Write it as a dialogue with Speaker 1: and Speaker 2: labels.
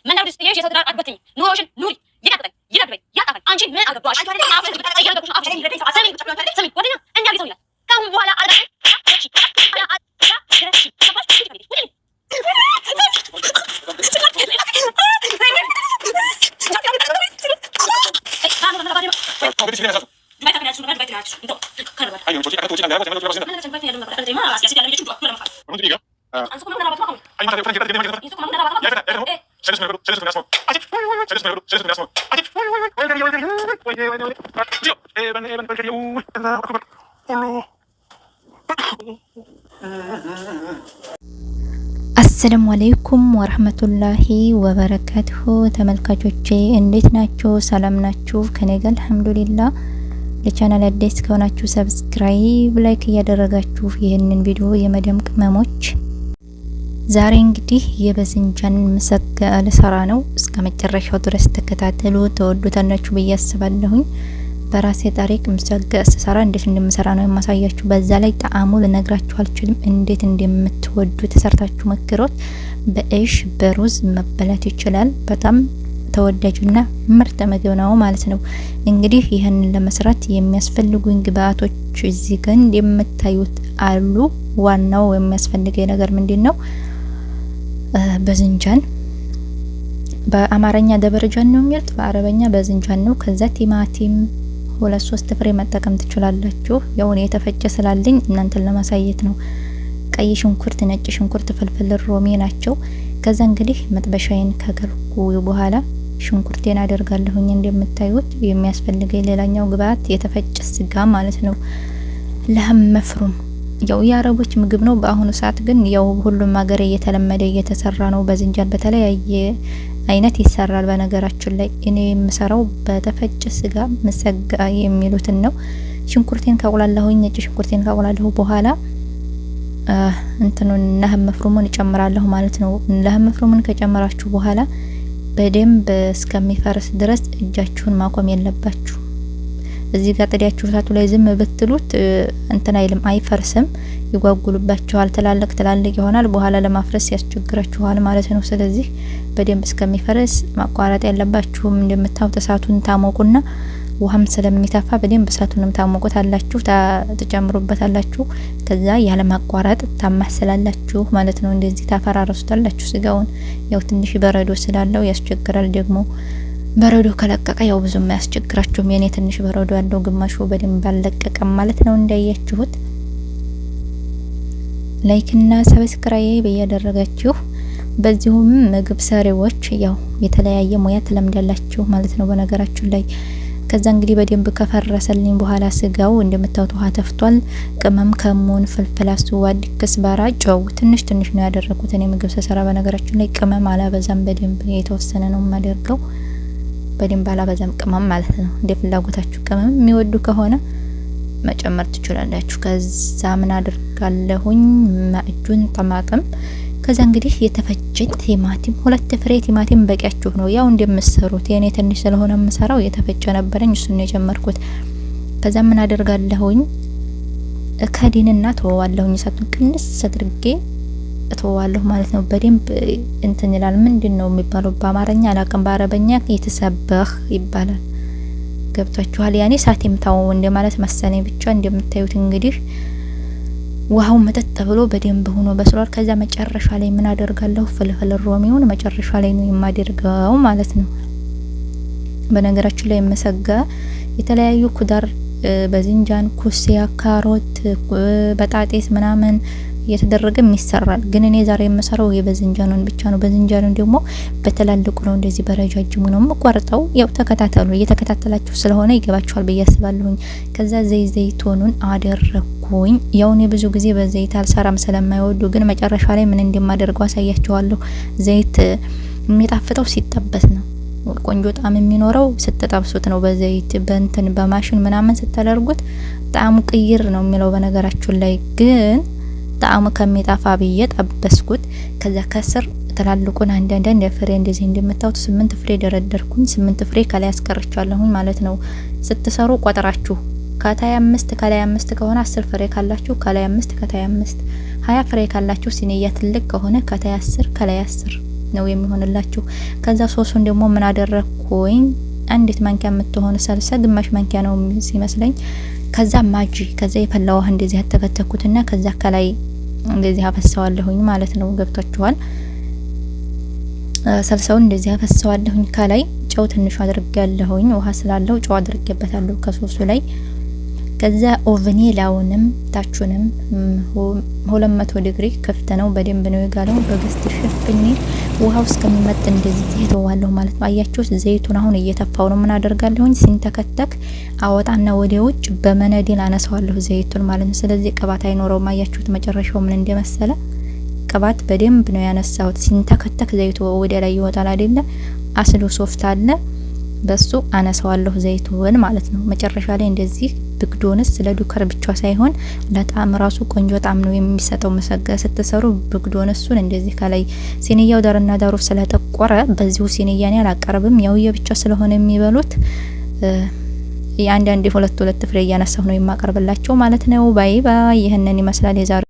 Speaker 1: من نودس تيجي يصدر أربعتين نورشن نوري ينادي يا طبعا أنشي من أقدر أشوف أنا عارف إنك أي رقم عارف سمي ودنا أني أبي سوينا كم ولا أربعة شيء أنا شيء
Speaker 2: አሰላሙ አለይኩም ወራህመቱላሂ ወበረካቱሁ ተመልካቾቼ እንዴት ናችሁ? ሰላም ናችሁ? ከኔ ጋር አልሐምዱሊላህ። ለቻናል አዲስ ከሆናችሁ ሰብስክራይብ፣ ላይክ እያደረጋችሁ ይህንን ቪዲዮ የመደም ቅመሞች ዛሬ እንግዲህ የበዝንጃን ምሰጋ ልሰራ ነው። እስከ መጨረሻው ድረስ ተከታተሉ፣ ተወዱታላችሁ ብዬ አስባለሁኝ። በራሴ ታሪክ ምሰጋ ስሰራ እንዴት እንደምሰራ ነው የማሳያችሁ። በዛ ላይ ጣዕሙ ልነግራችሁ አልችልም። እንዴት እንደምትወዱ ተሰርታችሁ መክሮት። በእሽ በሩዝ መበላት ይችላል። በጣም ተወዳጅና ምርጥ ምግብ ነው ማለት ነው። እንግዲህ ይሄንን ለመስራት የሚያስፈልጉኝ ግብአቶች እዚህ ጋር እንደምታዩት አሉ። ዋናው የሚያስፈልገው ነገር ምንድነው? በዝንጃን በአማርኛ ደበረጃን ነው የሚሉት፣ በአረበኛ በዝንጃን ነው። ከዛ ቲማቲም 2-3 ፍሬ መጠቀም ትችላላችሁ። ያው እኔ የተፈጨ ስላለኝ እናንተን ለማሳየት ነው። ቀይ ሽንኩርት፣ ነጭ ሽንኩርት፣ ፍልፍል ሮሜ ናቸው። ከዛ እንግዲህ መጥበሻዬን ከገርኩ በኋላ ሽንኩርቴን አደርጋለሁኝ። እንደምታዩት የሚያስፈልገኝ ሌላኛው ግብአት የተፈጨ ስጋ ማለት ነው። ለህም መፍሩም ያው የአረቦች ምግብ ነው። በአሁኑ ሰዓት ግን ያው ሁሉም ሀገር እየተለመደ እየተሰራ ነው። በዝንጃን በተለያየ አይነት ይሰራል። በነገራችን ላይ እኔ የምሰራው በተፈጨ ስጋ መሰጋ የሚሉትን ነው። ሽንኩርቴን ካቁላለሁኝ፣ ነጭ ሽንኩርቴን ካቁላለሁ በኋላ እንትኑን ለህም መፍሩሙን እጨምራለሁ ማለት ነው። ለህም መፍሩሙን ከጨመራችሁ በኋላ በደንብ እስከሚፈርስ ድረስ እጃችሁን ማቆም የለባችሁ። እዚህ ጋር ጥዲያችሁ እሳቱ ላይ ዝም ብትሉት እንትን አይልም፣ አይፈርስም፣ ይጓጉሉባችኋል። ትላልቅ ይሆናል። በኋላ ለማፍረስ ያስቸግራችኋል ማለት ነው። ስለዚህ በደንብ እስከሚፈርስ ማቋረጥ ያለባችሁም። እንደምታውቁት እሳቱን ታሞቁና ውሃም ስለሚተፋ በደንብ እሳቱንም ታሞቁታላችሁ፣ ተጨምሩበታላችሁ። ከዛ ያለ ማቋረጥ ታማስላላችሁ ማለት ነው። እንደዚህ ታፈራረሱታላችሁ ስጋውን። ያው ትንሽ በረዶ ስላለው ያስቸግራል። ደግሞ በረዶ ከለቀቀ ያው ብዙም አያስቸግራችሁም። የኔ ትንሽ በረዶ ያለው ግማሹ በደንብ አልለቀቀም ማለት ነው። እንዳያችሁት ላይክ እና ሰብስክራይብ እያደረጋችሁ በዚሁም ምግብ ሰሪዎች ያው የተለያየ ሙያ ትለምዳላችሁ ማለት ነው በነገራችሁ ላይ። ከዛ እንግዲህ በደንብ ከፈረሰልኝ በኋላ ስጋው እንደምታዩት ውሃ ተፍቷል። ቅመም፣ ከሙን፣ ፍልፍል አስዋድ፣ ከስባራ፣ ጨው ትንሽ ነው ያደረኩት እኔ ምግብ ስሰራ። በነገራችሁ ላይ ቅመም አላበዛም፣ በደንብ የተወሰነ ነው የማደርገው። በደንብ አላበዛም ቅመም ማለት ነው። እንደ ፍላጎታችሁ ቅመም የሚወዱ ከሆነ መጨመር ትችላላችሁ። ከዛ ምን አድርጋለሁኝ? ማዕጁን ጠማጥም። ከዛ እንግዲህ የተፈጨ ቲማቲም 2 ፍሬ ቲማቲም በቂያችሁ ነው። ያው እንደምትሰሩት የኔ ትንሽ ስለሆነ የምሰራው የተፈጨ ነበረኝ፣ እሱን ነው የጨመርኩት። ከዛ ምን አደርጋለሁኝ? ከዲንና ተወዋለሁኝ። እሳቱን ቅንስ አድርጌ እተወዋለሁ ማለት ነው። በደንብ እንትን ይላል። ምንድነው የሚባለው በአማርኛ አላውቅም፣ በአረበኛ የተሰበህ ይባላል። ገብታችኋል? ያኔ ሳቲም ታው እንደማለት መሰለኝ። ብቻ እንደምታዩት እንግዲህ ውሃው መጠጥ ብሎ በደንብ ሆኖ በስሏል። ከዛ መጨረሻ ላይ ምን አደርጋለሁ? ፍልፍል ሮሜውን መጨረሻ ላይ ነው የማደርገው ማለት ነው። በነገራችን ላይ የመሰጋ የተለያዩ ኩዳር በዝንጃን፣ ኩሲያ፣ ካሮት፣ በጣጤስ ምናምን እየተደረገም ይሰራል። ግን እኔ ዛሬ የምሰራው የበዝንጃኑን ብቻ ነው። በዝንጃኑን ደግሞ በተላልቁ ነው እንደዚህ በረጃጅሙ ነው የምቆርጠው። ያው ተከታተሉ፣ እየተከታተላችሁ ስለሆነ ይገባችኋል ብዬ አስባለሁኝ። ከዛ ዘይቱኑን አደረኩኝ። ያው እኔ ብዙ ጊዜ በዘይት አልሰራም ስለማይወዱ፣ ግን መጨረሻ ላይ ምን እንደማደርገው አሳያችኋለሁ። ዘይት የሚጣፍጠው ሲጠበስ ነው። ቆንጆ ጣዕም የሚኖረው ስትጠብሱት ነው። በዘይት በእንትን በማሽን ምናምን ስትደርጉት ጣዕሙ ቅይር ነው የሚለው በነገራችሁ ላይ። ግን ጣዕሙ ከሚጣፋ ብዬ ጠበስኩት። ከዛ ከስር ተላልቁን አንዳንድ ፍሬ እንደዚህ እንደምታዩት 8 ፍሬ ደረደርኩኝ። 8 ፍሬ ከላይ አስቀርቻለሁኝ ማለት ነው። ስትሰሩ ቆጥራችሁ ከታይ 5 ከሆነ 10 ፍሬ ካላችሁ ከላይ 5 ከታይ 5፣ 20 ፍሬ ካላችሁ ሲኒያ ትልቅ ከሆነ ከታይ 10 ከላይ 10 ነው የሚሆንላችሁ። ከዛ ሶሱን ደግሞ ምን አደረኩኝ? አንዲት ማንኪያ የምትሆን ሰልሳ፣ ግማሽ ማንኪያ ነው ሲመስለኝ። ከዛ ማጂ፣ ከዛ የፈላ ውሃ እንደዚህ አተከተኩትና ከዛ ከላይ እንደዚህ አፈሰዋለሁኝ ማለት ነው። ገብቷችኋል? ሰልሳውን እንደዚህ አፈሰዋለሁኝ። ከላይ ጨው ትንሽ አድርጌያለሁኝ፣ ውሃ ስላለው ጨው አድርጌበታለሁ ከሶሱ ላይ። ከዛ ኦቭኔ ላውንም ታቹንም 200 ዲግሪ ክፍት ነው፣ በደንብ ነው የጋለው። በግስት ሸፍኜ ውሃው እስከሚመጥ እንደዚህ ይተዋለሁ ማለት ነው። አያችሁት? ዘይቱን አሁን እየተፋው ነው። ምን አደርጋለሁኝ? ሲንተከተክ አወጣና ወደ ውጭ በመነዴል አነሳዋለሁ ዘይቱን ማለት ነው። ስለዚህ ቅባት አይኖረውም። አያችሁት መጨረሻው ምን እንደመሰለ? ቅባት በደንብ ነው ያነሳሁት። ሲንተከተክ ዘይቱ ወደ ላይ ይወጣል አይደለ? አስሉ ሶፍት አለ፣ በሱ አነሳዋለሁ ዘይቱን ማለት ነው። መጨረሻ ላይ እንደዚህ ብግዶንስ ለዱከር ብቻ ሳይሆን ለጣም ራሱ ቆንጆ ጣም ነው የሚሰጠው። መሰጋ ስትሰሩ ብግዶንሱን እንደዚህ ከላይ ሲኒያው ዳርና ዳሩ ስለጠቆረ በዚሁ ሲኒያን ያላቀርብም፣ ያው የብቻ ስለሆነ የሚበሉት የአንድ ሁለት ፍሬ እያነሳሁ ነው የማቀርብላቸው ማለት ነው። ባይ ባይ። ይሄንን ይመስላል የዛሬ